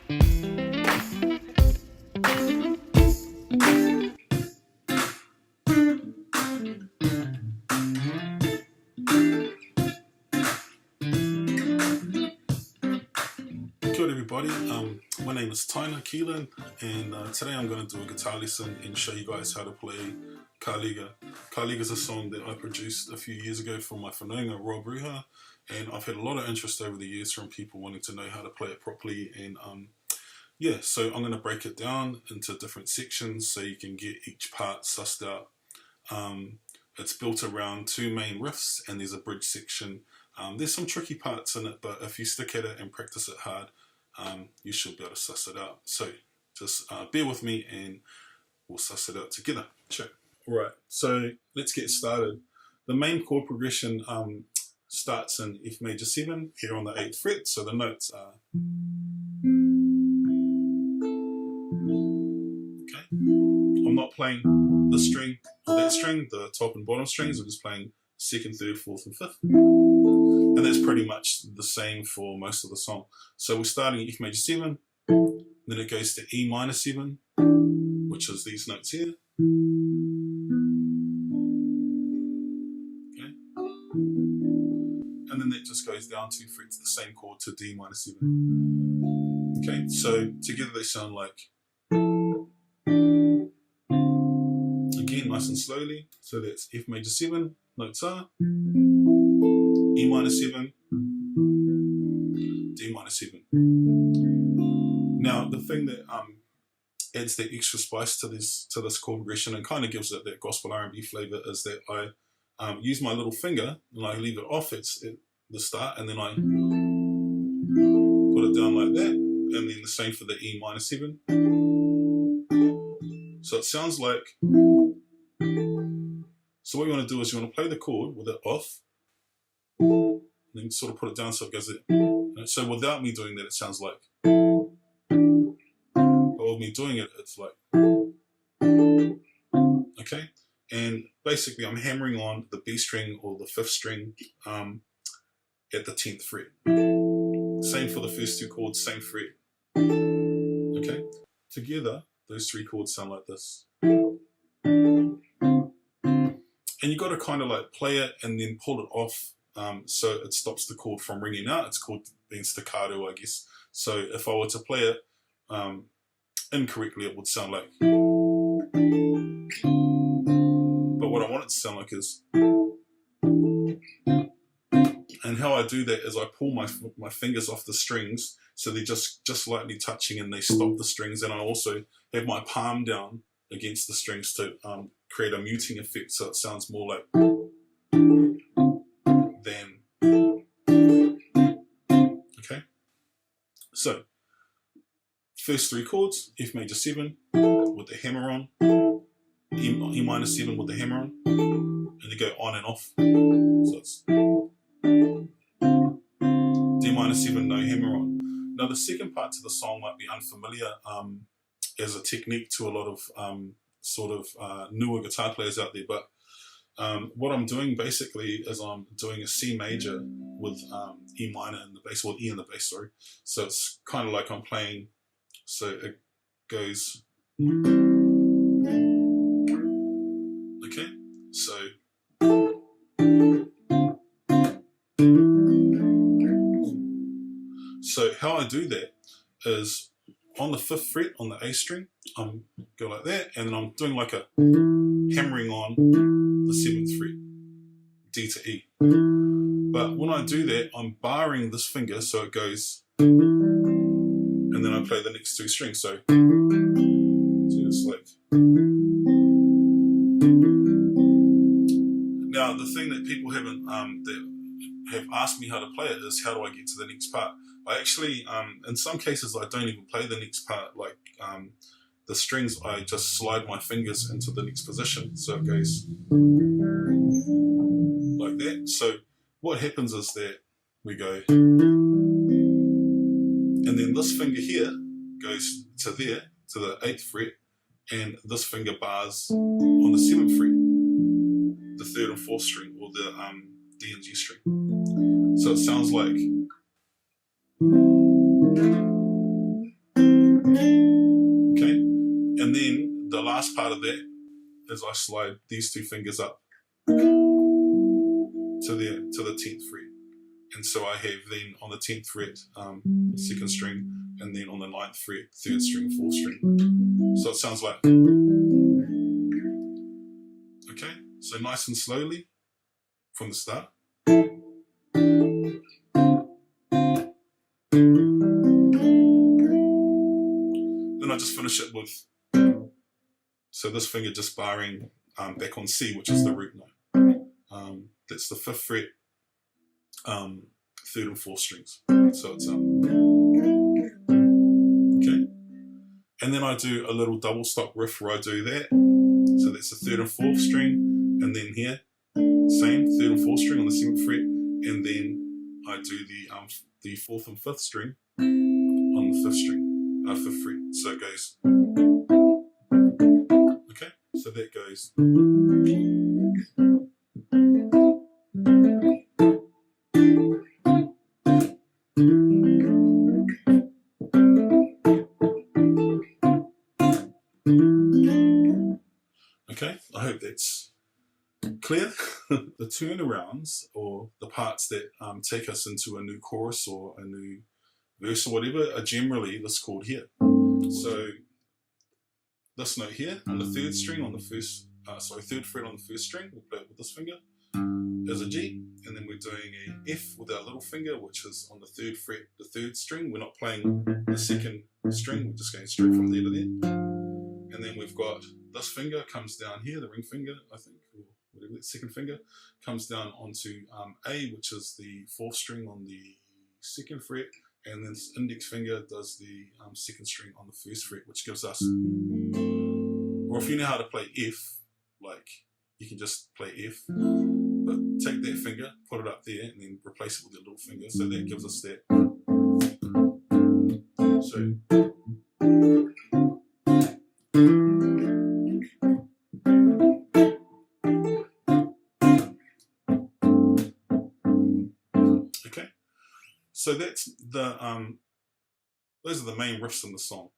Good everybody, my name is Tyna Keelan, and today I'm going to do a guitar lesson and show you guys how to play Kalega. Kalega is a song that I produced a few years ago for my whanaunga, Rob Ruha, and I've had a lot of interest over the years from people wanting to know how to play it properly, and yeah, so I'm going to break it down into different sections so you can get each part sussed out. It's built around two main riffs and there's a bridge section. There's some tricky parts in it, but if you stick at it and practice it hard, you should be able to suss it out. So just bear with me and we'll suss it out together. Check. Right, so let's get started. The main chord progression starts in F major 7 here on the 8th fret. So the notes are, okay. I'm not playing the string or that string, the top and bottom strings. I'm just playing 2nd, 3rd, 4th, and 5th. And that's pretty much the same for most of the song. So we're starting F major 7, then it goes to E minor 7, which is these notes here. Okay. And then that just goes down 2 frets, the same chord to D minor 7. Okay, so together they sound like, again, nice and slowly. So that's F major 7, notes are E minor 7, D minor 7. Now the thing that adds that extra spice to this chord progression and kind of gives it that gospel R&B flavour is that I use my little finger and I leave it off at the start, and then I put it down like that, and then the same for the E minor 7. So it sounds like, so what you want to do is you want to play the chord with it off, and then sort of put it down so it goes there. So without me doing that, it sounds like, but with me doing it, it's like, okay? And basically I'm hammering on the B string or the 5th string at the 10th fret. Same for the first two chords, same fret. Okay? Together, those 3 chords sound like this. And you got to kind of like play it and then pull it off so it stops the chord from ringing out. It's called being staccato, I guess. So if I were to play it incorrectly, it would sound like. But what I want it to sound like is. And how I do that is I pull my fingers off the strings so they're just lightly touching and they stop the strings. And I also have my palm down against the strings to create a muting effect so it sounds more like than. Okay? So, first 3 chords, F major 7 with the hammer on, E minor 7 with the hammer on, and they go on and off. So it's D minor 7, no hammer on. Now the second part to the song might be unfamiliar as a technique to a lot of newer guitar players out there, but what I'm doing basically is I'm doing a C major with E minor in the bass, or E in the bass, sorry. So it's kind of like I'm playing, so it goes, okay, so how I do that is on the 5th fret on the A string, go like that, and then I'm doing like a hammering on the 7th fret, D to E. But when I do that, I'm barring this finger so it goes, and then I play the next 2 strings. So it's like. Now the thing that people haven't that have asked me how to play it is how do I get to the next part. I actually, in some cases, I don't even play the next part. Like the strings, I just slide my fingers into the next position. So it goes like that. So what happens is that we go, and then this finger here goes to there, to the 8th fret, and this finger bars on the 7th fret, the 3rd and 4th string, or the D and G string. So it sounds like. And then the last part of that is I slide these two fingers up to the 10th fret. And so I have then on the 10th fret, 2nd string, and then on the 9th fret, 3rd string, 4th string. So it sounds like, okay, so nice and slowly from the start. Then I just finish it with, so this finger just barring back on C, which is the root note. That's the 5th fret, 3rd and 4th strings. So it's okay. And then I do a little double stop riff where I do that. So that's the 3rd and 4th string, and then here, same 3rd and 4th string on the 7th fret, and then I do the 4th and 5th string on the 5th string, 5th fret. So it goes. Okay, so that goes. Okay, I hope that's clear. The turnarounds, or the parts that take us into a new chorus or a new verse or whatever, are generally this chord here. So this note here on the 3rd string on the 3rd fret on the 1st string, we'll play it with this finger, is a G, and then we're doing a F with our little finger, which is on the 3rd fret, the 3rd string. We're not playing the 2nd string, we're just going straight from there to there. And then we've got this finger comes down here, the ring finger, I think, or whatever, that 2nd finger comes down onto A, which is the 4th string on the 2nd fret, and then this index finger does the 2nd string on the 1st fret, which gives us, or if you know how to play F, like you can just play F, but take that finger, put it up there, and then replace it with your little finger, so that gives us that. So. So that's the those are the main riffs in the song.